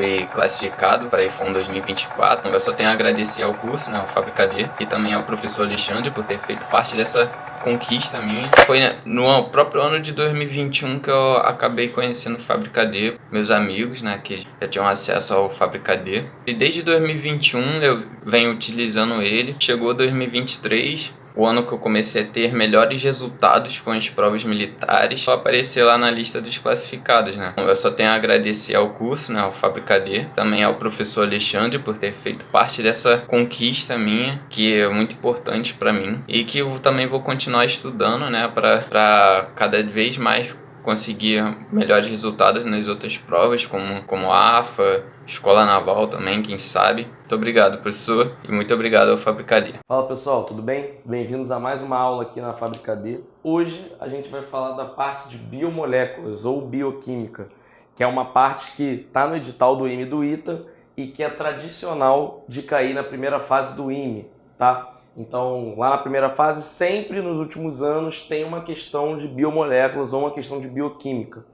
fui classificado para IFON 2024. Eu só tenho a agradecer ao curso, né, ao Fabricadê, e também ao professor Alexandre por ter feito parte dessa conquista minha. Foi no próprio ano de 2021 que eu acabei conhecendo o Fabricadê, meus amigos, né, que já tinham acesso ao Fabricadê. E desde 2021 eu venho utilizando ele. Chegou 2023, o ano que eu comecei a ter melhores resultados com as provas militares, só aparecer lá na lista dos classificados, né? Eu só tenho a agradecer ao curso, né, ao Fabricadê, também ao professor Alexandre por ter feito parte dessa conquista minha, que é muito importante para mim, e que eu também vou continuar estudando, né, para cada vez mais conseguir melhores resultados nas outras provas, como a AFA, Escola Naval também, quem sabe. Muito obrigado, professor, e muito obrigado ao Fabricadê. Fala pessoal, tudo bem? Bem-vindos a mais uma aula aqui na Fabricadê. Hoje a gente vai falar da parte de biomoléculas ou bioquímica, que é uma parte que está no edital do IME e do ITA e que é tradicional de cair na primeira fase do IME, tá? Então, lá na primeira fase, sempre nos últimos anos tem uma questão de biomoléculas ou uma questão de bioquímica.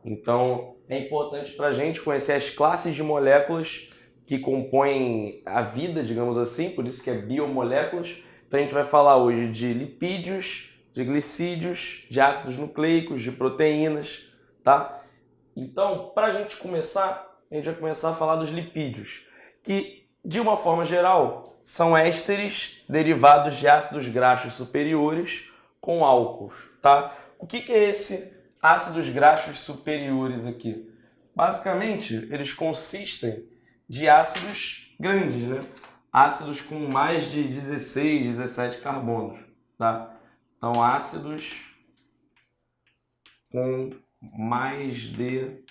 Então, é importante para a gente conhecer as classes de moléculas que compõem a vida, digamos assim, por isso que é biomoléculas. Então, a gente vai falar hoje de lipídios, de glicídios, de ácidos nucleicos, de proteínas, tá? Então, para a gente começar, a gente vai começar a falar dos lipídios, que, de uma forma geral, são ésteres derivados de ácidos graxos superiores com álcools, tá? O que é esse ácidos graxos superiores aqui? Basicamente, eles consistem de ácidos grandes, né? Ácidos com mais de 16, 17 carbonos, tá? Então, ácidos com mais de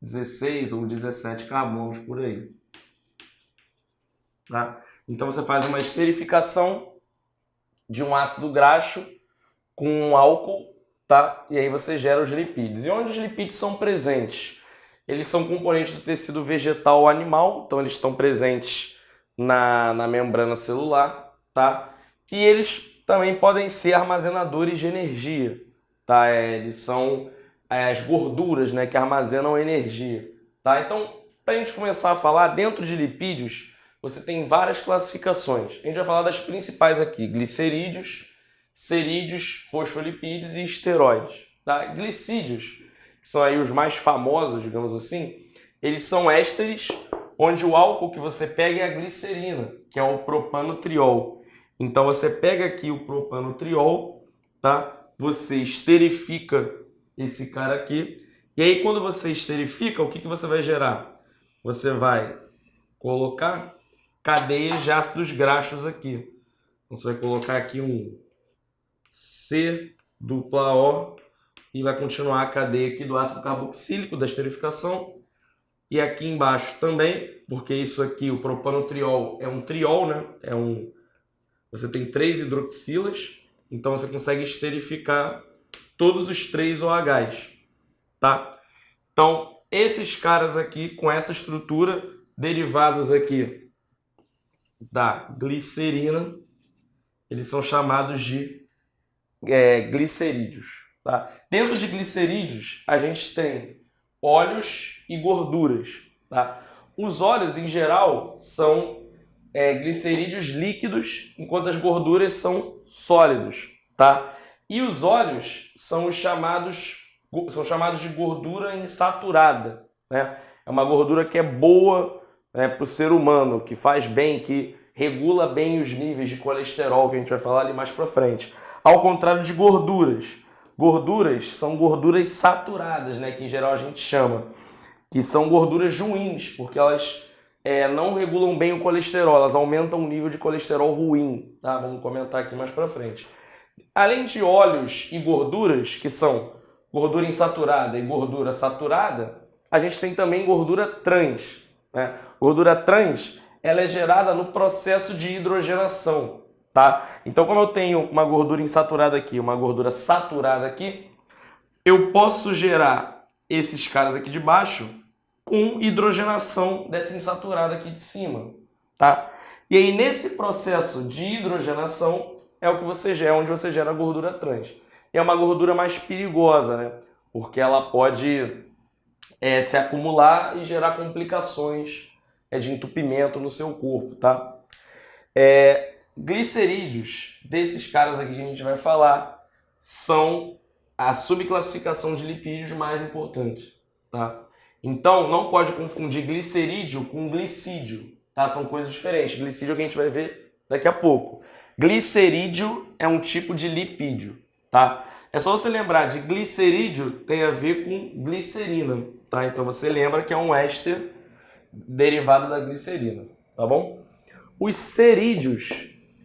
16 ou 17 carbonos por aí. Tá? Então você faz uma esterificação de um ácido graxo com um álcool, tá? E aí você gera os lipídios. E onde os lipídios são presentes? Eles são componentes do tecido vegetal ou animal, então eles estão presentes na membrana celular, tá? E eles também podem ser armazenadores de energia, tá? Eles são as gorduras, né, que armazenam energia, tá? Então, para a gente começar a falar, dentro de lipídios, você tem várias classificações. A gente vai falar das principais aqui: glicerídeos, cerídeos, fosfolipídios e esteroides. Tá? Glicídios, que são aí os mais famosos, digamos assim, eles são ésteres onde o álcool que você pega é a glicerina, que é o propanotriol. Então você pega aqui o propanotriol, tá? Você esterifica esse cara aqui, e aí quando você esterifica, o que você vai gerar? Você vai colocar cadeias de ácidos graxos aqui. Então, você vai colocar aqui um C-O e vai continuar a cadeia aqui do ácido carboxílico da esterificação. E aqui embaixo também, porque isso aqui, o propanotriol, é um triol, né? Você tem 3 hidroxilas, então você consegue esterificar todos os 3 OHs, tá? Então, esses caras aqui, com essa estrutura, derivados aqui da glicerina, eles são chamados de glicerídeos, tá? Dentro de glicerídeos, a gente tem óleos e gorduras, tá? Os óleos, em geral, são glicerídeos líquidos, enquanto as gorduras são sólidos, tá? E os óleos são chamados de gordura insaturada, né? É uma gordura que é boa, né, para o ser humano, que faz bem, que regula bem os níveis de colesterol, que a gente vai falar ali mais para frente. Ao contrário de gorduras. Gorduras são gorduras saturadas, né, que em geral a gente chama, que são gorduras ruins, porque elas não regulam bem o colesterol, elas aumentam o nível de colesterol ruim, tá? Vamos comentar aqui mais para frente. Além de óleos e gorduras, que são gordura insaturada e gordura saturada, a gente tem também gordura trans, né? Gordura trans, ela é gerada no processo de hidrogenação, tá? Então, como eu tenho uma gordura insaturada aqui, uma gordura saturada aqui, eu posso gerar esses caras aqui de baixo com hidrogenação dessa insaturada aqui de cima, tá? E aí, nesse processo de hidrogenação, é onde você gera a gordura trans. E é uma gordura mais perigosa, né? Porque ela pode se acumular e gerar complicações de entupimento no seu corpo, tá? Glicerídeos, desses caras aqui que a gente vai falar, são a subclassificação de lipídios mais importante, tá? Então, não pode confundir glicerídeo com glicídio, tá? São coisas diferentes. Glicídio é o que a gente vai ver daqui a pouco. Glicerídeo é um tipo de lipídio, tá? É só você lembrar de glicerídeo tem a ver com glicerina, tá? Então você lembra que é um éster derivado da glicerina, tá bom? Os cerídeos,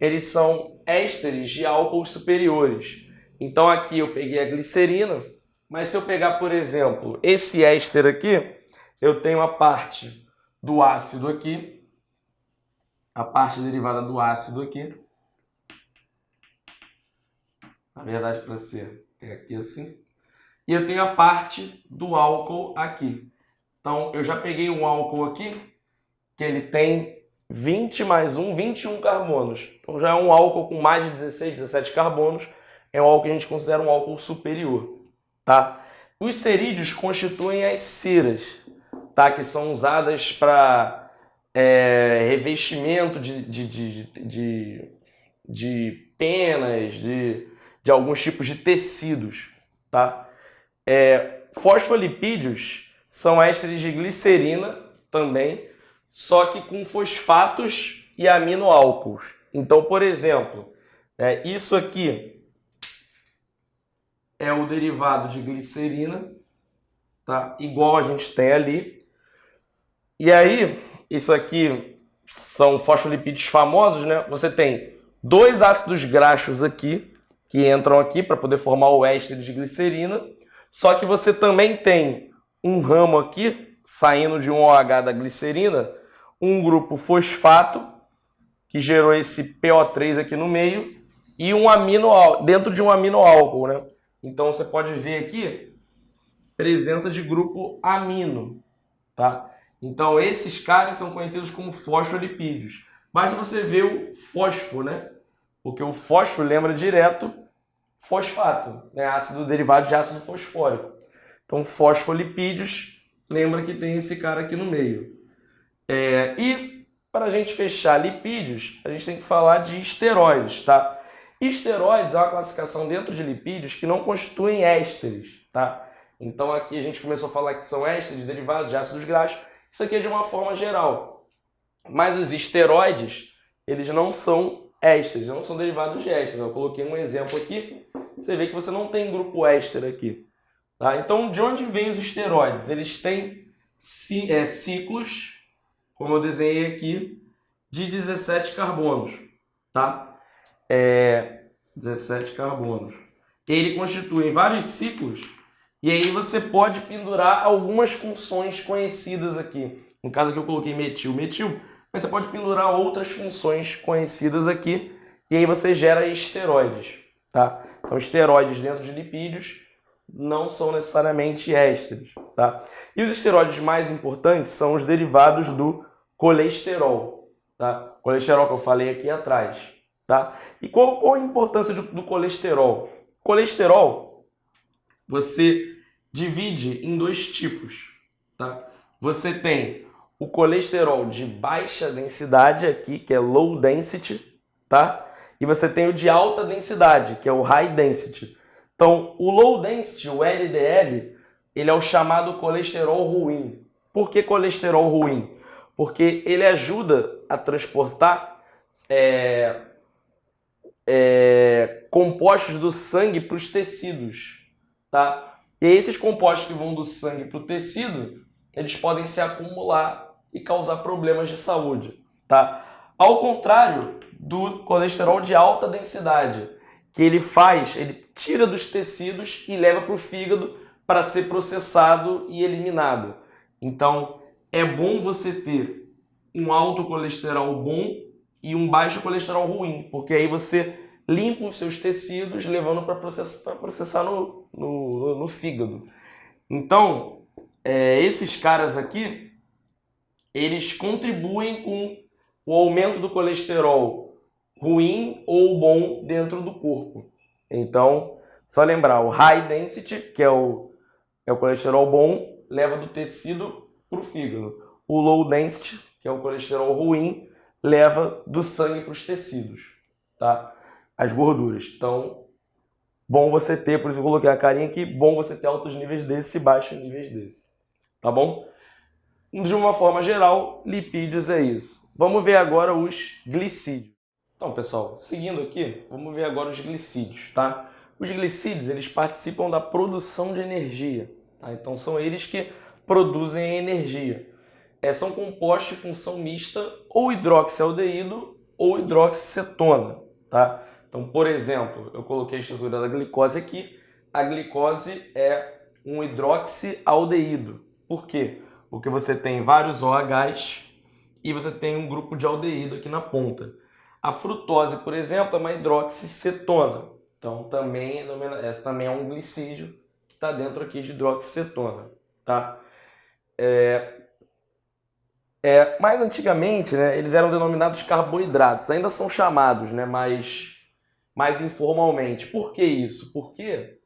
eles são ésteres de álcools superiores. Então aqui eu peguei a glicerina, mas se eu pegar, por exemplo, esse éster aqui, eu tenho a parte do ácido aqui, a parte derivada do ácido aqui. Na verdade, para ser aqui assim. E eu tenho a parte do álcool aqui. Então, eu já peguei um álcool aqui, que ele tem 20 mais 1, 21 carbonos. Então, já é um álcool com mais de 16, 17 carbonos. É um álcool que a gente considera um álcool superior, tá? Os cerídeos constituem as ceras, tá? Que são usadas para revestimento de penas, de alguns tipos de tecidos, tá? Fosfolipídios são ésteres de glicerina também, só que com fosfatos e aminoálcools. Então, por exemplo, isso aqui é o derivado de glicerina, tá? Igual a gente tem ali. E aí, isso aqui são fosfolipídios famosos, né? Você tem 2 ácidos graxos aqui, que entram aqui para poder formar o éster de glicerina. Só que você também tem um ramo aqui, saindo de um OH da glicerina, um grupo fosfato, que gerou esse PO3 aqui no meio, e um dentro de um aminoálcool, né? Então você pode ver aqui presença de grupo amino, tá? Então esses caras são conhecidos como fosfolipídios. Basta você ver o fósforo, né? Porque o fósforo lembra direto fosfato, né? Ácido derivado de ácido fosfórico. Então fosfolipídios, lembra que tem esse cara aqui no meio. E para a gente fechar lipídios, a gente tem que falar de esteroides, tá? Esteroides é uma classificação dentro de lipídios que não constituem ésteres, tá? Então aqui a gente começou a falar que são ésteres derivados de ácidos graxos. Isso aqui é de uma forma geral. Mas os esteroides, eles não são ésteres, não são derivados de ésteres. Eu coloquei um exemplo aqui, você vê que você não tem grupo éster aqui, tá? Então, de onde vêm os esteroides? Eles têm ciclos, como eu desenhei aqui, de 17 carbonos, tá? 17 carbonos. Ele constitui vários ciclos e aí você pode pendurar algumas funções conhecidas aqui. No caso aqui eu coloquei metil, mas você pode pendurar outras funções conhecidas aqui e aí você gera esteroides, tá? Então esteroides dentro de lipídios não são necessariamente ésteres, tá? E os esteroides mais importantes são os derivados do colesterol, tá? Colesterol que eu falei aqui atrás, tá? E qual a importância do colesterol? Colesterol, você divide em 2 tipos, tá? Você tem o colesterol de baixa densidade aqui, que é low density, tá? E você tem o de alta densidade, que é o high density. Então, o low density, o LDL, ele é o chamado colesterol ruim. Por que colesterol ruim? Porque ele ajuda a transportar compostos do sangue para os tecidos, tá? E esses compostos que vão do sangue para o tecido, eles podem se acumular e causar problemas de saúde, tá? Ao contrário do colesterol de alta densidade, que ele tira dos tecidos e leva para o fígado para ser processado e eliminado. Então, é bom você ter um alto colesterol bom e um baixo colesterol ruim, porque aí você limpa os seus tecidos, levando para processar no fígado. Então, esses caras aqui, eles contribuem com o aumento do colesterol ruim ou bom dentro do corpo. Então, só lembrar, o high density, que é o colesterol bom, leva do tecido para o fígado. O low density, que é o colesterol ruim, leva do sangue para os tecidos, tá? As gorduras. Então, bom você ter, por isso eu coloquei a carinha aqui, bom você ter altos níveis desse e baixos níveis desse, tá bom? De uma forma geral, lipídios é isso. Vamos ver agora os glicídios. Então, pessoal, seguindo aqui, vamos ver agora os glicídios, tá? Os glicídios, eles participam da produção de energia, tá? Então, são eles que produzem energia. São compostos de função mista ou hidroxialdeído ou hidroxicetona, tá? Então, por exemplo, eu coloquei a estrutura da glicose aqui. A glicose é um hidroxialdeído. Por quê? Porque você tem vários OHs e você tem um grupo de aldeído aqui na ponta. A frutose, por exemplo, é uma hidroxicetona. Então, essa também é um glicídio que está dentro aqui de hidroxicetona, tá? Mais antigamente, né, eles eram denominados carboidratos. Ainda são chamados, né, mais informalmente. Por que isso? Porque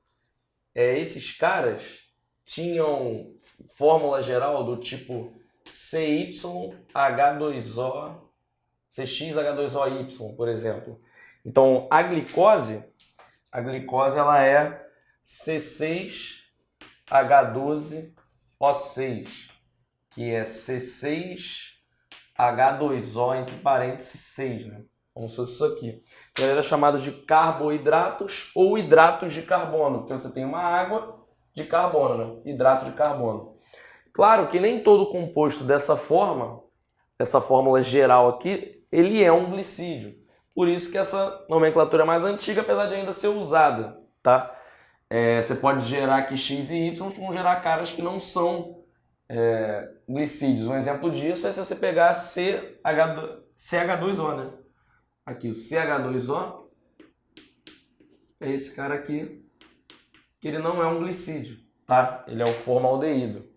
esses caras tinham fórmula geral do tipo CYH2O, CXH2OY, por exemplo. Então, a glicose ela é C6H12O6, que é C6H2O, entre parênteses, 6, né? Como se fosse isso aqui. Então, ele era chamado de carboidratos ou hidratos de carbono, porque você tem uma água de carbono, né? Hidrato de carbono. Claro que nem todo composto dessa forma, essa fórmula geral aqui, ele é um glicídio. Por isso que essa nomenclatura é mais antiga, apesar de ainda ser usada, tá? Você pode gerar aqui X e Y, vão gerar caras que não são glicídios. Um exemplo disso é se você pegar CH2O, né? Aqui, o CH2O é esse cara aqui, que ele não é um glicídio, tá? Ele é um formaldeído.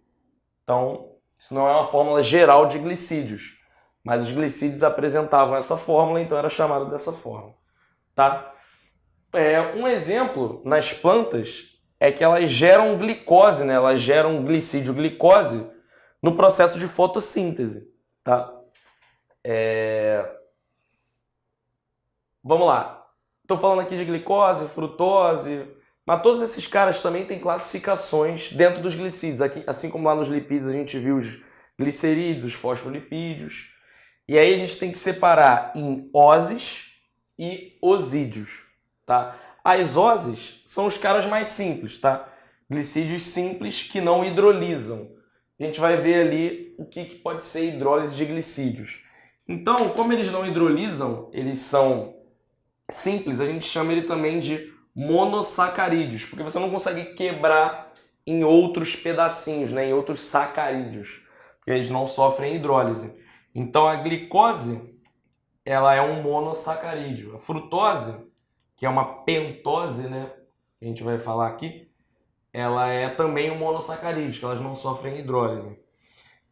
Então, isso não é uma fórmula geral de glicídios, mas os glicídios apresentavam essa fórmula, então era chamado dessa forma, tá? Um exemplo nas plantas é que elas geram glicose, né? Elas geram glicídio glicose no processo de fotossíntese, tá? Vamos lá. Estou falando aqui de glicose, frutose, mas todos esses caras também têm classificações dentro dos glicídios. Aqui, assim como lá nos lipídios a gente viu os glicerídeos, os fosfolipídios. E aí a gente tem que separar em oses e osídeos, tá? As oses são os caras mais simples, tá? Glicídios simples que não hidrolisam. A gente vai ver ali o que pode ser hidrólise de glicídios. Então, como eles não hidrolisam, eles são simples, a gente chama ele também de monossacarídeos, porque você não consegue quebrar em outros pedacinhos, né? Em outros sacarídeos, porque eles não sofrem hidrólise. Então, a glicose, ela é um monossacarídeo. A frutose, que é uma pentose, né? Que a gente vai falar aqui, ela é também um monossacarídeo, que elas não sofrem hidrólise.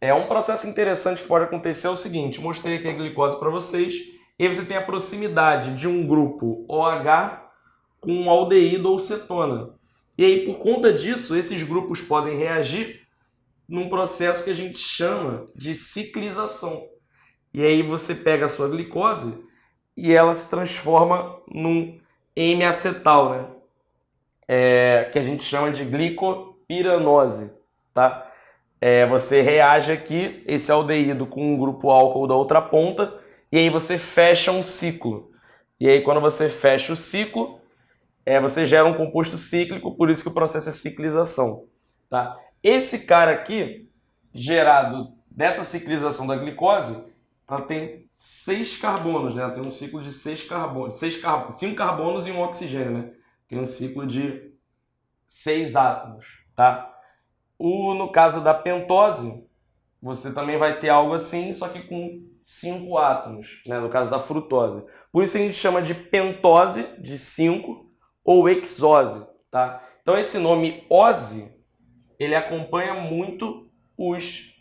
Um processo interessante que pode acontecer é o seguinte, mostrei aqui a glicose para vocês, e aí você tem a proximidade de um grupo OH com um aldeído ou cetona. E aí, por conta disso, esses grupos podem reagir num processo que a gente chama de ciclização. E aí você pega a sua glicose e ela se transforma num M-acetal, né? Que a gente chama de glicopiranose, tá? Você reage aqui, esse aldeído com um grupo álcool da outra ponta, e aí você fecha um ciclo. E aí quando você fecha o ciclo, você gera um composto cíclico, por isso que o processo é ciclização, tá? Esse cara aqui, gerado dessa ciclização da glicose, ela tem 6 carbonos, né? Ela tem um ciclo de 6 carbonos, 5 carbonos e um oxigênio, né? Tem um ciclo de 6 átomos, tá? No caso da pentose, você também vai ter algo assim, só que com 5 átomos, né? No caso da frutose. Por isso a gente chama de pentose, de 5, ou hexose, tá? Então esse nome ose, ele acompanha muito os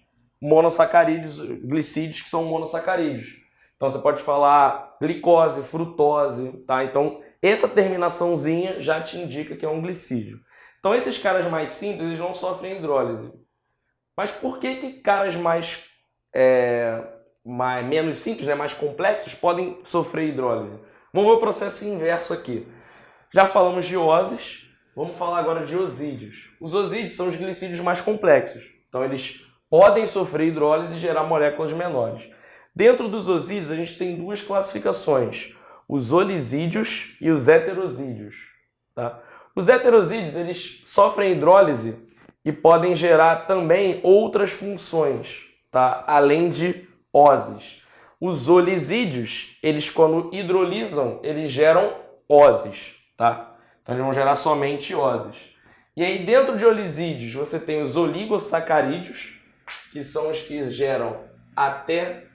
monossacarídeos, glicídios que são monossacarídeos. Então você pode falar glicose, frutose, tá? Então essa terminaçãozinha já te indica que é um glicídio. Então esses caras mais simples, eles não sofrem hidrólise. Mas por que caras menos simples, né, mais complexos, podem sofrer hidrólise? Vamos ver o processo inverso aqui. Já falamos de óses, vamos falar agora de osídeos. Os osídeos são os glicídios mais complexos, então eles podem sofrer hidrólise e gerar moléculas menores. Dentro dos osídeos a gente tem duas classificações, os olisídeos e os heterosídeos. Tá? Os heterosídeos eles sofrem hidrólise e podem gerar também outras funções, tá? Além de óses. Os olisídeos, eles quando hidrolisam, eles geram óses, tá? Então eles vão gerar somente óses. E aí dentro de olisídeos você tem os oligosacarídeos, que são os que geram até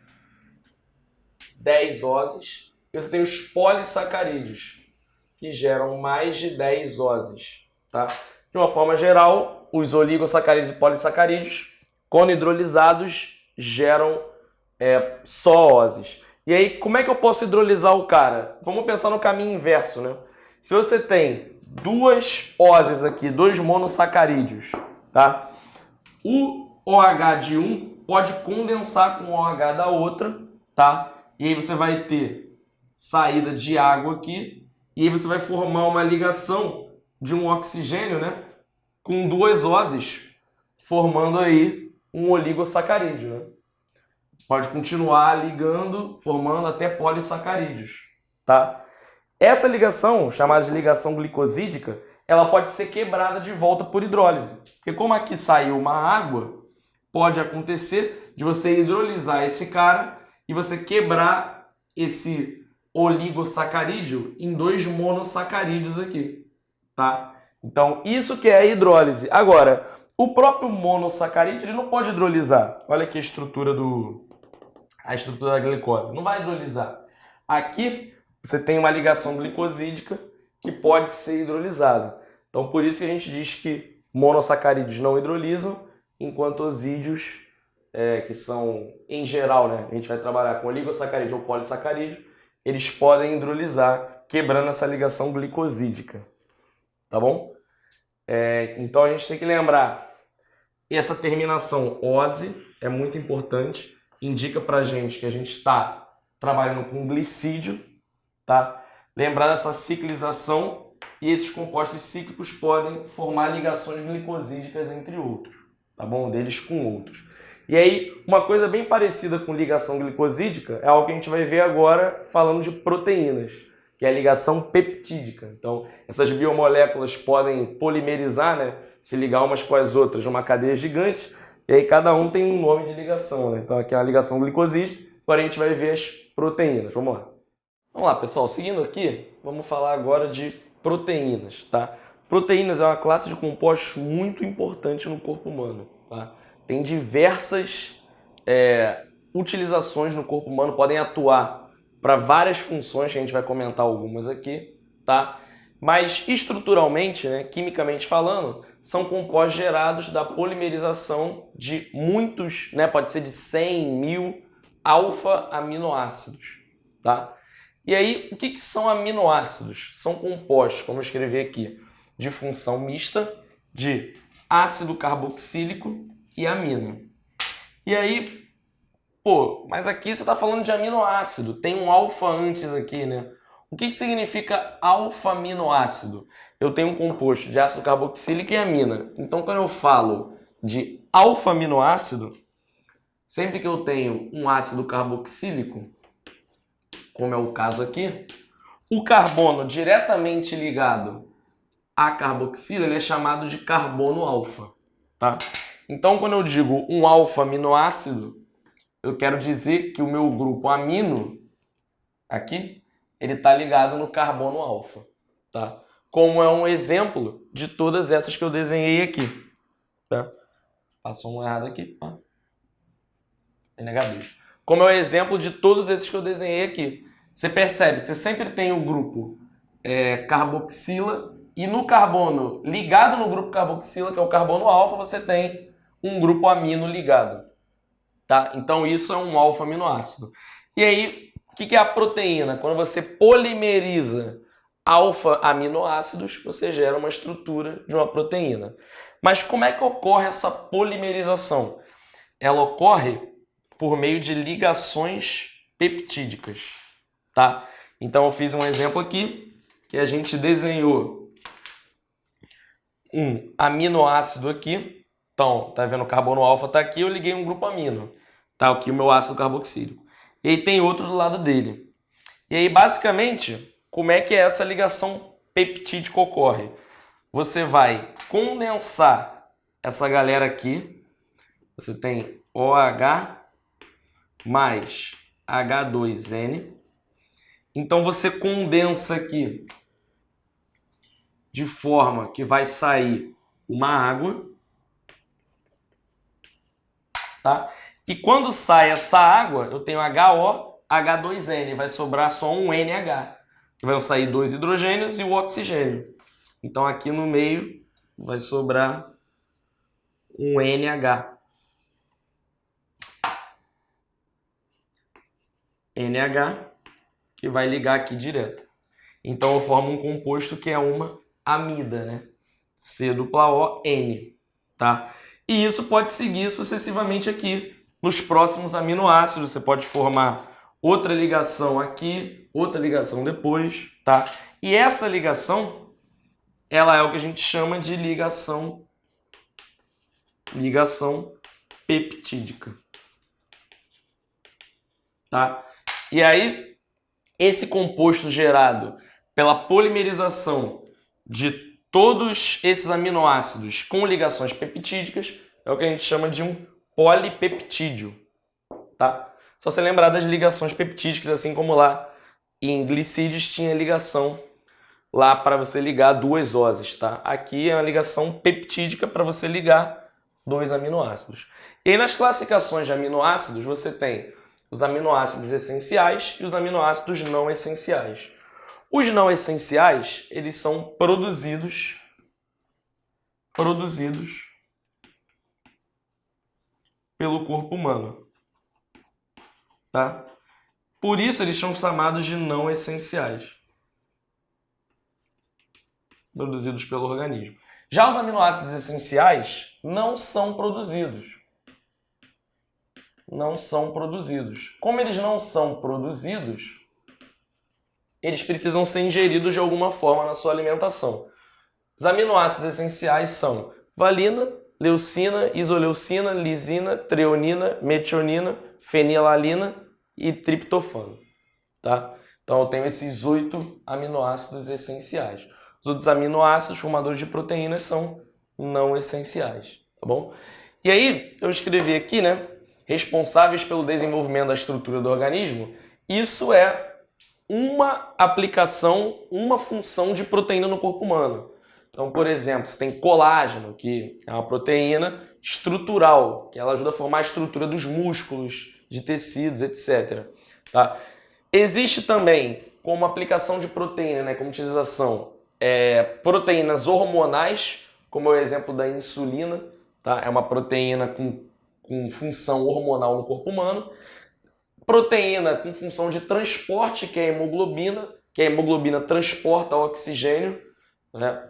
10 óses, e você tem os polissacarídeos, que geram mais de 10 óses, tá? De uma forma geral, os oligosacarídeos e polissacarídeos, quando hidrolisados, geram só óses. E aí, como é que eu posso hidrolisar o cara? Vamos pensar no caminho inverso, né? Se você tem duas óses aqui, dois monossacarídeos, tá? O OH de um pode condensar com o OH da outra, tá? E aí você vai ter saída de água aqui, e aí você vai formar uma ligação de um oxigênio, né? Com duas óses, formando aí um oligosacarídeo, né? Pode continuar ligando, formando até polissacarídeos, tá? Essa ligação, chamada de ligação glicosídica, ela pode ser quebrada de volta por hidrólise. Porque como aqui saiu uma água, pode acontecer de você hidrolisar esse cara e você quebrar esse oligosacarídeo em dois monossacarídeos aqui, tá? Então, isso que é a hidrólise. Agora, o próprio monossacarídeo ele não pode hidrolisar. Olha aqui a estrutura da glicose. Não vai hidrolisar. Aqui você tem uma ligação glicosídica que pode ser hidrolisada. Então, por isso que a gente diz que monossacarídeos não hidrolisam, enquanto osídeos, que são, em geral, né, a gente vai trabalhar com oligosacarídeo ou polissacarídeo, eles podem hidrolisar, quebrando essa ligação glicosídica. Tá bom? Então, a gente tem que lembrar, essa terminação ose é muito importante, indica pra gente que a gente está trabalhando com glicídio, tá? Lembrar dessa ciclização, e esses compostos cíclicos podem formar ligações glicosídicas entre outros, tá bom? Deles com outros. E aí, uma coisa bem parecida com ligação glicosídica é algo que a gente vai ver agora falando de proteínas, que é a ligação peptídica. Então, essas biomoléculas podem polimerizar, né? Se ligar umas com as outras numa cadeia gigante, e aí cada um tem um nome de ligação, né? Então aqui é a ligação glicosídica, agora a gente vai ver as proteínas. Vamos lá. Vamos lá, pessoal. Seguindo aqui, vamos falar agora de proteínas, tá? Proteínas é uma classe de compostos muito importante no corpo humano, tá? Tem diversas utilizações no corpo humano, podem atuar para várias funções, que a gente vai comentar algumas aqui, tá? Mas estruturalmente, né, quimicamente falando, são compostos gerados da polimerização de muitos, né, pode ser de 100, 1000 alfa-aminoácidos, tá? E aí, o que são aminoácidos? São compostos, como eu escrevi aqui, de função mista de ácido carboxílico e amino. E aí, mas aqui você está falando de aminoácido, tem um alfa antes aqui, né? O que significa alfa-aminoácido? Eu tenho um composto de ácido carboxílico e amina. Então, quando eu falo de alfa-aminoácido, sempre que eu tenho um ácido carboxílico, como é o caso aqui, o carbono diretamente ligado à carboxila ele é chamado de carbono alfa, tá? Então, quando eu digo um alfa-aminoácido, eu quero dizer que o meu grupo amino, aqui, ele está ligado no carbono alfa, tá? Como é um exemplo de todas essas que eu desenhei aqui, tá? Passou um errado aqui, ó. NH2. Como é um exemplo de todos esses que eu desenhei aqui. Você percebe que você sempre tem o grupo carboxila e no carbono ligado no grupo carboxila, que é o carbono alfa, você tem um grupo amino ligado, tá? Então isso é um alfa-aminoácido. E aí, o que é a proteína? Quando você polimeriza alfa-aminoácidos, você gera uma estrutura de uma proteína. Mas como é que ocorre essa polimerização? Ela ocorre por meio de ligações peptídicas, tá? Então eu fiz um exemplo aqui, que a gente desenhou um aminoácido aqui. Então, tá vendo o carbono alfa tá aqui, eu liguei um grupo amino. Tá aqui o meu ácido carboxílico. E aí tem outro do lado dele. E aí, basicamente, como é que essa ligação peptídica ocorre? Você vai condensar essa galera aqui. Você tem OH mais H2N. Então você condensa aqui de forma que vai sair uma água, tá? E quando sai essa água, eu tenho HO, H2N, vai sobrar só um NH, que vai sair 2 hidrogênios e o oxigênio. Então aqui no meio vai sobrar um NH. NH, que vai ligar aqui direto. Então eu formo um composto que é uma amida, né? C dupla O, N, tá? E isso pode seguir sucessivamente aqui nos próximos aminoácidos. Você pode formar outra ligação aqui, outra ligação depois, tá? E essa ligação, ela é o que a gente chama de ligação peptídica, tá? E aí, esse composto gerado pela polimerização de todos esses aminoácidos com ligações peptídicas é o que a gente chama de um polipeptídeo, tá? Só você lembrar das ligações peptídicas, assim como lá em glicídios tinha ligação lá para você ligar duas oses, tá? Aqui é uma ligação peptídica para você ligar dois aminoácidos. E aí nas classificações de aminoácidos você tem os aminoácidos essenciais e os aminoácidos não essenciais. Os não essenciais, eles são produzidos pelo corpo humano, tá? Por isso eles são chamados de não essenciais, produzidos pelo organismo. Já os aminoácidos essenciais não são produzidos. Não são produzidos. Como eles não são produzidos, eles precisam ser ingeridos de alguma forma na sua alimentação. Os aminoácidos essenciais são valina, leucina, isoleucina, lisina, treonina, metionina, fenilalanina e triptofano, tá? Então eu tenho esses 8 aminoácidos essenciais. Os outros aminoácidos formadores de proteínas são não essenciais, tá bom? E aí eu escrevi aqui, né? Responsáveis pelo desenvolvimento da estrutura do organismo. Isso é uma aplicação, uma função de proteína no corpo humano. Então, por exemplo, você tem colágeno, que é uma proteína estrutural, que ela ajuda a formar a estrutura dos músculos, de tecidos, etc. Tá? Existe também, como aplicação de proteína, né, como utilização, proteínas hormonais, como é o exemplo da insulina, tá? É uma proteína com função hormonal no corpo humano. Proteína com função de transporte, que é a hemoglobina, que a hemoglobina transporta oxigênio, né?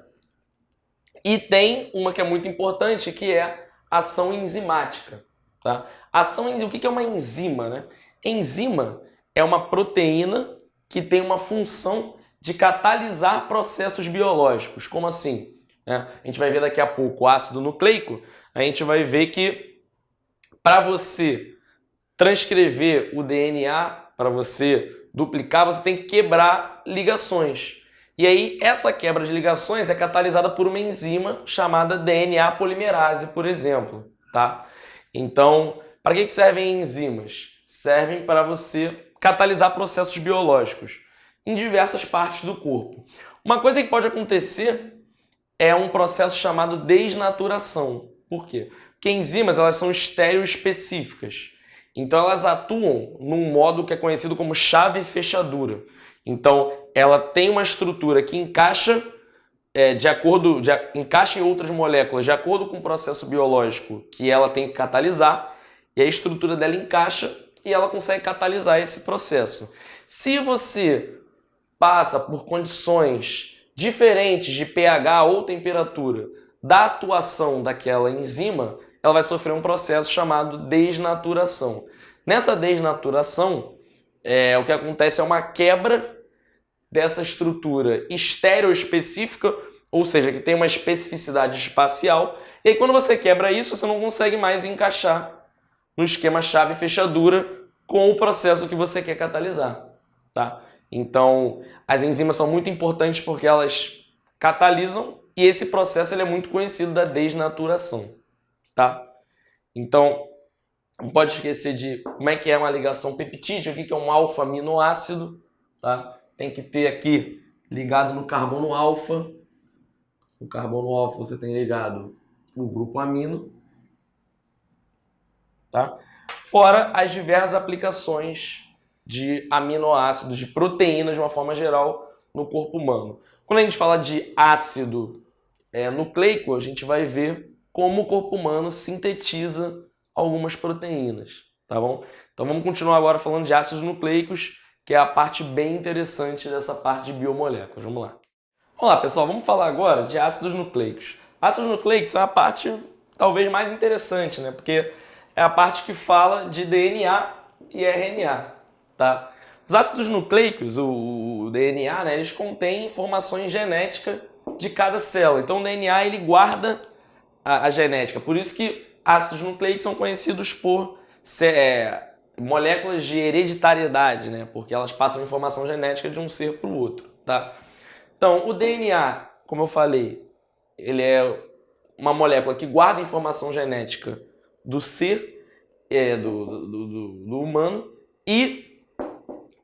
E tem uma que é muito importante, que é ação enzimática, tá? O que é uma enzima, né? Enzima é uma proteína que tem uma função de catalisar processos biológicos. Como assim? A gente vai ver daqui a pouco o ácido nucleico. A gente vai ver que para você transcrever o DNA, para você duplicar, você tem que quebrar ligações. E aí, essa quebra de ligações é catalisada por uma enzima chamada DNA polimerase, por exemplo, tá? Então, para que servem enzimas? Servem para você catalisar processos biológicos em diversas partes do corpo. Uma coisa que pode acontecer é um processo chamado desnaturação. Por quê? Porque enzimas, elas são estereoespecíficas. Então elas atuam num modo que é conhecido como chave fechadura. Então ela tem uma estrutura que encaixa encaixa em outras moléculas de acordo com o processo biológico que ela tem que catalisar, e a estrutura dela encaixa e ela consegue catalisar esse processo. Se você passa por condições diferentes de pH ou temperatura da atuação daquela enzima, ela vai sofrer um processo chamado desnaturação. Nessa desnaturação, o que acontece é uma quebra dessa estrutura estereoespecífica, ou seja, que tem uma especificidade espacial, e aí quando você quebra isso, você não consegue mais encaixar no esquema chave fechadura com o processo que você quer catalisar, tá? Então, as enzimas são muito importantes porque elas catalisam e esse processo ele é muito conhecido da desnaturação, tá? Então, não pode esquecer de como é que é uma ligação peptídea, o que é um alfa-aminoácido, tá? Tem que ter aqui ligado no carbono alfa. No carbono alfa você tem ligado o grupo amino, tá? Fora as diversas aplicações de aminoácidos, de proteínas de uma forma geral no corpo humano. Quando a gente fala de ácido nucleico, a gente vai ver como o corpo humano sintetiza algumas proteínas, tá bom? Então vamos continuar agora falando de ácidos nucleicos, que é a parte bem interessante dessa parte de biomoléculas. Vamos lá. Olá, pessoal, vamos falar agora de ácidos nucleicos. Ácidos nucleicos é a parte talvez mais interessante, né? Porque é a parte que fala de DNA e RNA, tá? Os ácidos nucleicos, o DNA, né, eles contêm informações genéticas de cada célula. Então o DNA ele guarda a genética. Por isso que ácidos nucleicos são conhecidos por moléculas de hereditariedade, né? Porque elas passam informação genética de um ser para o outro, tá? Então, o DNA, como eu falei, ele é uma molécula que guarda informação genética do ser, do humano, e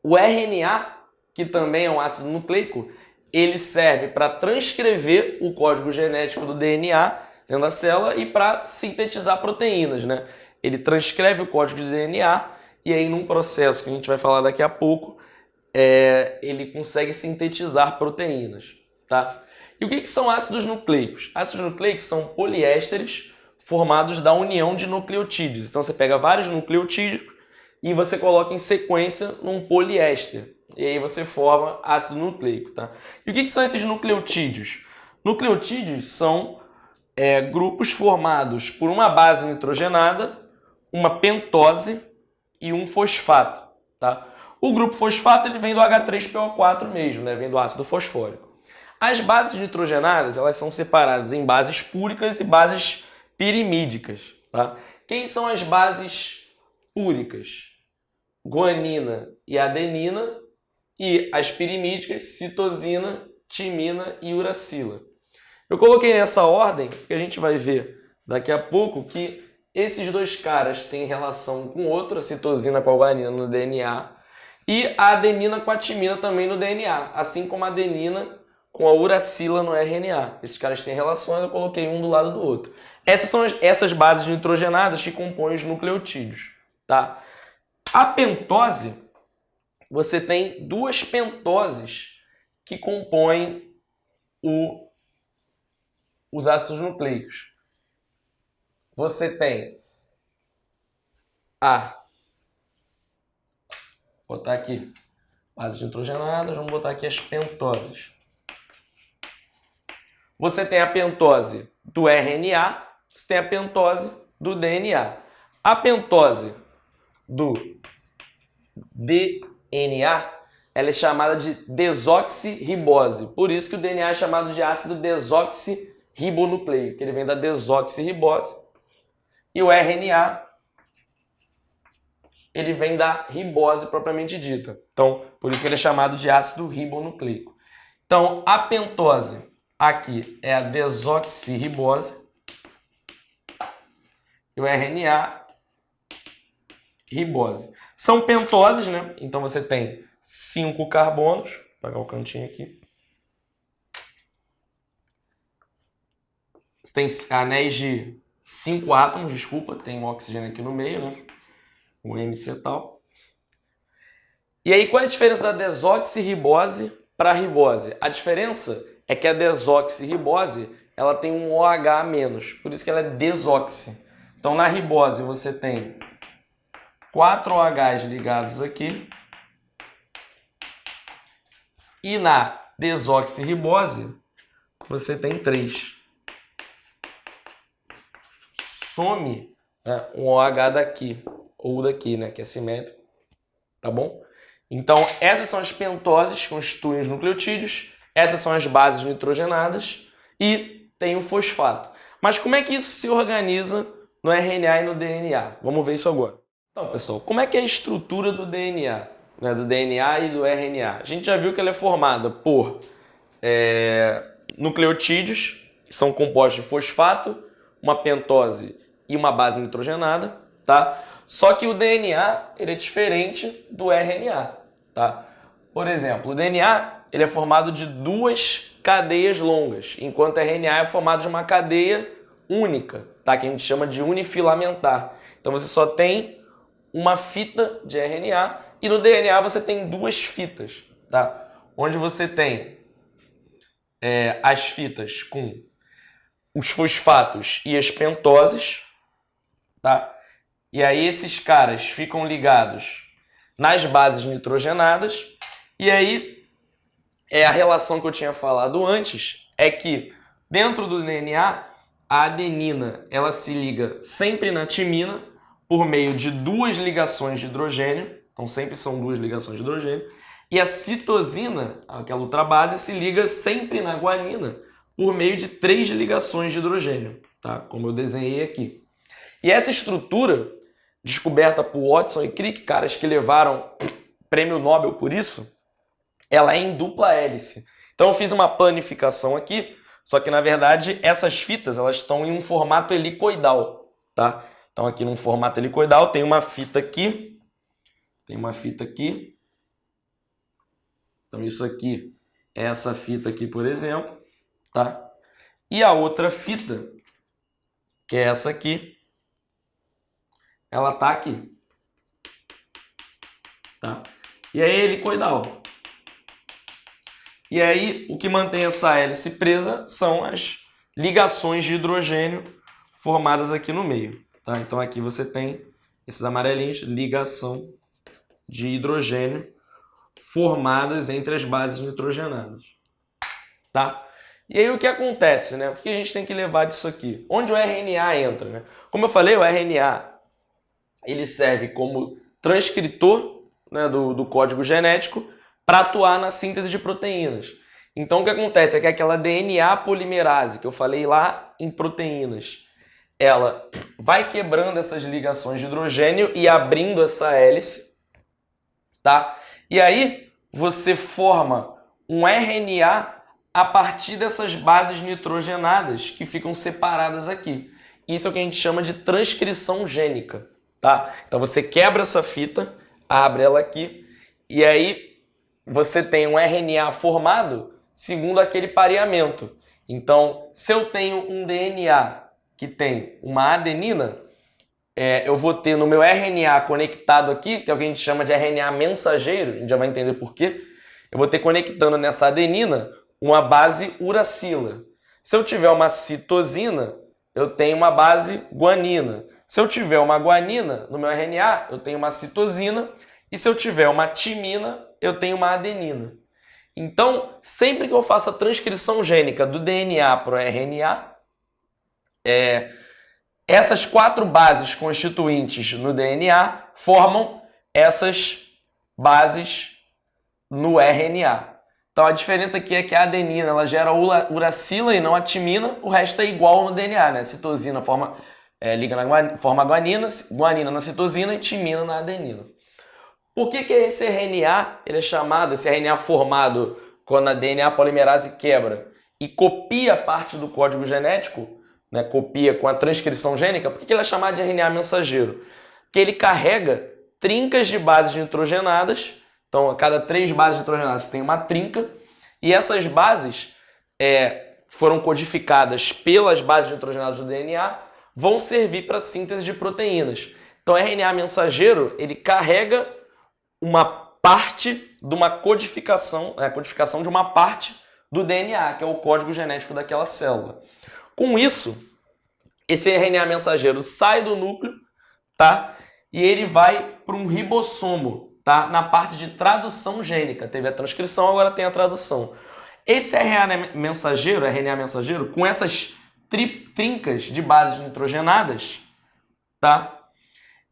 o RNA, que também é um ácido nucleico, ele serve para transcrever o código genético do DNA dentro da célula e para sintetizar proteínas, né? Ele transcreve o código de DNA e aí num processo que a gente vai falar daqui a pouco, ele consegue sintetizar proteínas, tá? E o que são ácidos nucleicos? Ácidos nucleicos são poliésteres formados da união de nucleotídeos. Então você pega vários nucleotídeos e você coloca em sequência num poliéster. E aí você forma ácido nucleico, tá? E o que são esses nucleotídeos? Nucleotídeos são grupos formados por uma base nitrogenada, uma pentose e um fosfato, tá? O grupo fosfato ele vem do H3PO4 mesmo, né? Vem do ácido fosfórico. As bases nitrogenadas elas são separadas em bases púricas e bases pirimídicas, tá? Quem são as bases púricas? Guanina e adenina, e as pirimídicas, citosina, timina e uracila. Eu coloquei nessa ordem, porque a gente vai ver daqui a pouco que esses dois caras têm relação com outro, a citosina com a guanina no DNA, e a adenina com a timina também no DNA, assim como a adenina com a uracila no RNA. Esses caras têm relações, eu coloquei um do lado do outro. Essas são essas bases nitrogenadas que compõem os nucleotídeos, tá? A pentose, você tem duas pentoses que compõem os ácidos nucleicos. Você tem vou botar aqui bases nitrogenadas, vamos botar aqui as pentoses. Você tem a pentose do RNA, você tem a pentose do DNA. A pentose do DNA, ela é chamada de desoxirribose. Por isso que o DNA é chamado de ácido desoxirribonucleico, que ele vem da desoxirribose. E o RNA, ele vem da ribose propriamente dita. Então, por isso que ele é chamado de ácido ribonucleico. Então, a pentose aqui é a desoxirribose e o RNA, ribose. São pentoses, né? Então você tem 5 carbonos. Vou pegar o cantinho aqui. Você tem anéis de 5 átomos, desculpa, tem um oxigênio aqui no meio, né? O MC tal. E aí, qual é a diferença da desoxirribose para a ribose? A diferença é que a desoxirribose ela tem um OH a menos, por isso que ela é desoxi. Então, na ribose, você tem 4 OHs ligados aqui. E na desoxirribose, você tem 3. some, né, um OH daqui, ou daqui, né, que é simétrico, tá bom? Então, essas são as pentoses que constituem os nucleotídeos, essas são as bases nitrogenadas e tem o fosfato. Mas como é que isso se organiza no RNA e no DNA? Vamos ver isso agora. Então, pessoal, como é que é a estrutura do DNA? Né, do DNA e do RNA? A gente já viu que ela é formada por nucleotídeos, que são compostos de fosfato, uma pentose e uma base nitrogenada, tá? Só que o DNA ele é diferente do RNA, tá? Por exemplo, o DNA ele é formado de duas cadeias longas, enquanto o RNA é formado de uma cadeia única, tá? Que a gente chama de unifilamentar. Então você só tem uma fita de RNA e no DNA você tem duas fitas, tá? Onde você tem as fitas com os fosfatos e as pentoses, tá? E aí esses caras ficam ligados nas bases nitrogenadas e aí a relação que eu tinha falado antes é que dentro do DNA a adenina ela se liga sempre na timina por meio de duas ligações de hidrogênio, então sempre são duas ligações de hidrogênio, e a citosina, aquela outra base, se liga sempre na guanina por meio de três ligações de hidrogênio, tá? Como eu desenhei aqui. E essa estrutura, descoberta por Watson e Crick, caras que levaram prêmio Nobel por isso, ela é em dupla hélice. Então eu fiz uma planificação aqui, só que na verdade essas fitas elas estão em um formato helicoidal, tá? Então aqui num formato helicoidal tem uma fita aqui, tem uma fita aqui. Então isso aqui é essa fita aqui, por exemplo, tá? E a outra fita, que é essa aqui, ela tá aqui, tá? E aí é helicoidal. E aí o que mantém essa hélice presa são as ligações de hidrogênio formadas aqui no meio, tá? Então aqui você tem esses amarelinhos, ligação de hidrogênio formadas entre as bases nitrogenadas, tá? E aí o que acontece, né? O que a gente tem que levar disso aqui? Onde o RNA entra, né? Como eu falei, o RNA ele serve como transcritor, né, do código genético para atuar na síntese de proteínas. Então o que acontece é que aquela DNA polimerase que eu falei lá em proteínas, ela vai quebrando essas ligações de hidrogênio e abrindo essa hélice, tá? E aí você forma um RNA a partir dessas bases nitrogenadas que ficam separadas aqui. Isso é o que a gente chama de transcrição gênica, tá? Então você quebra essa fita, abre ela aqui e aí você tem um RNA formado segundo aquele pareamento. Então, se eu tenho um DNA que tem uma adenina, eu vou ter no meu RNA conectado aqui, que é o que a gente chama de RNA mensageiro, a gente já vai entender por quê. Eu vou ter conectando nessa adenina uma base uracila. Se eu tiver uma citosina, eu tenho uma base guanina. Se eu tiver uma guanina no meu RNA, eu tenho uma citosina. E se eu tiver uma timina, eu tenho uma adenina. Então, sempre que eu faço a transcrição gênica do DNA para o RNA, essas quatro bases constituintes no DNA formam essas bases no RNA. Então a diferença aqui é que a adenina ela gera uracila e não a timina, o resto é igual no DNA, né? Citosina forma guanina, guanina na citosina e timina na adenina. Por que esse RNA ele é chamado, esse RNA formado quando a DNA polimerase quebra e copia parte do código genético, né, copia com a transcrição gênica, por que ele é chamado de RNA mensageiro? Porque ele carrega trincas de bases nitrogenadas, então a cada 3 bases nitrogenadas você tem uma trinca, e essas bases foram codificadas pelas bases nitrogenadas do DNA, vão servir para a síntese de proteínas. Então o RNA mensageiro ele carrega uma parte de uma codificação, a codificação de uma parte do DNA, que é o código genético daquela célula. Com isso, esse RNA mensageiro sai do núcleo, tá? E ele vai para um ribossomo, tá? Na parte de tradução gênica. Teve a transcrição, agora tem a tradução. Esse RNA mensageiro, com essas trincas de bases nitrogenadas, tá?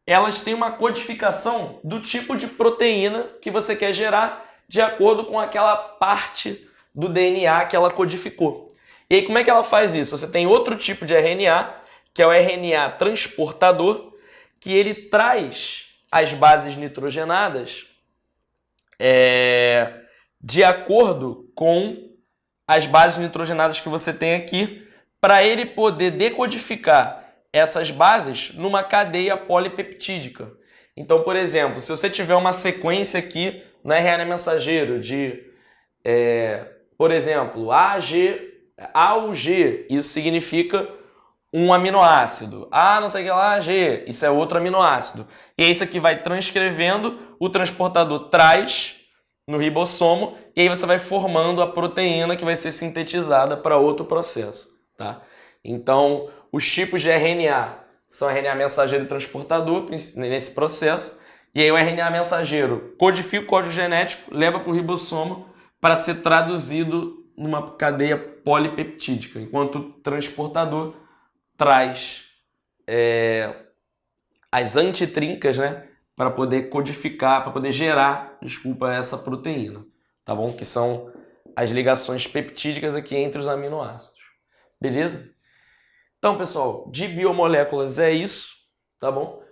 Elas têm uma codificação do tipo de proteína que você quer gerar de acordo com aquela parte do DNA que ela codificou. E aí, como é que ela faz isso? Você tem outro tipo de RNA, que é o RNA transportador, que ele traz as bases nitrogenadas de acordo com as bases nitrogenadas que você tem aqui, para ele poder decodificar essas bases numa cadeia polipeptídica. Então, por exemplo, se você tiver uma sequência aqui no RNA mensageiro de, por exemplo, A U G, isso significa um aminoácido. Não sei o que lá, G, isso é outro aminoácido. E isso aqui vai transcrevendo, o transportador traz no ribossomo, e aí você vai formando a proteína que vai ser sintetizada para outro processo, tá? Então, os tipos de RNA são RNA mensageiro e transportador nesse processo, e aí o RNA mensageiro codifica o código genético, leva para o ribossomo para ser traduzido numa cadeia polipeptídica, enquanto o transportador traz as antitrincas, né, para poder codificar, para poder gerar, essa proteína, tá bom? Que são as ligações peptídicas aqui entre os aminoácidos, beleza? Então, pessoal, de biomoléculas é isso, tá bom?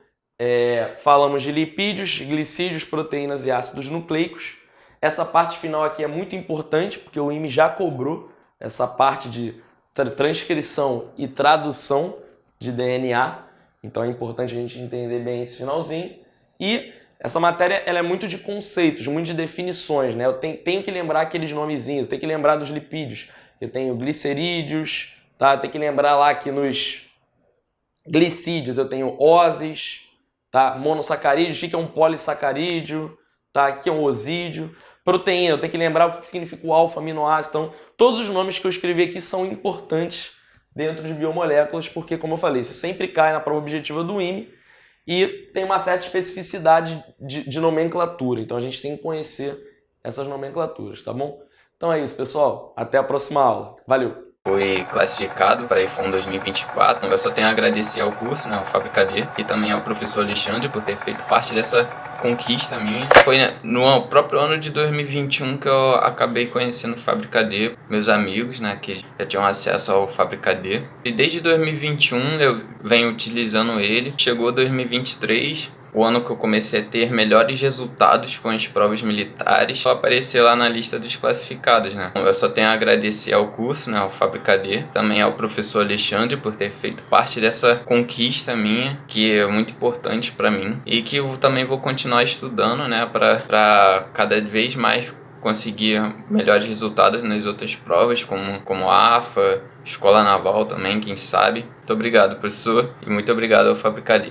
Falamos de lipídios, glicídios, proteínas e ácidos nucleicos. Essa parte final aqui é muito importante, porque o IME já cobrou essa parte de transcrição e tradução de DNA. Então é importante a gente entender bem esse finalzinho. E essa matéria ela é muito de conceitos, muito de definições, né? Eu tenho que lembrar aqueles nomezinhos, tenho que lembrar dos lipídios. Eu tenho glicerídeos, tá? Tem que lembrar lá que nos glicídios eu tenho ósis, tá? Monossacarídeos, o que é um polissacarídeo, tá? O que é um osídeo. Proteína, eu tenho que lembrar o que significa o alfa-aminoácido. Então, todos os nomes que eu escrevi aqui são importantes dentro de biomoléculas, porque, como eu falei, isso sempre cai na prova objetiva do IME e tem uma certa especificidade de nomenclatura. Então, a gente tem que conhecer essas nomenclaturas, tá bom? Então é isso, pessoal. Até a próxima aula. Valeu! Foi classificado para a IFOM 2024. Eu só tenho a agradecer ao curso, né, ao FabriCAD, e também ao professor Alexandre por ter feito parte dessa conquista minha. Foi no próprio ano de 2021 que eu acabei conhecendo o FabriCAD, meus amigos, né, que já tinham acesso ao FabriCAD. E desde 2021 eu venho utilizando ele. Chegou 2023, o ano que eu comecei a ter melhores resultados com as provas militares, só aparecer lá na lista dos classificados, né? Eu só tenho a agradecer ao curso, né, ao FabriCAD, também ao professor Alexandre por ter feito parte dessa conquista minha, que é muito importante para mim, e que eu também vou continuar estudando, né, para cada vez mais conseguir melhores resultados nas outras provas, como a AFA, Escola Naval também, quem sabe. Muito obrigado, professor, e muito obrigado ao FabriCAD.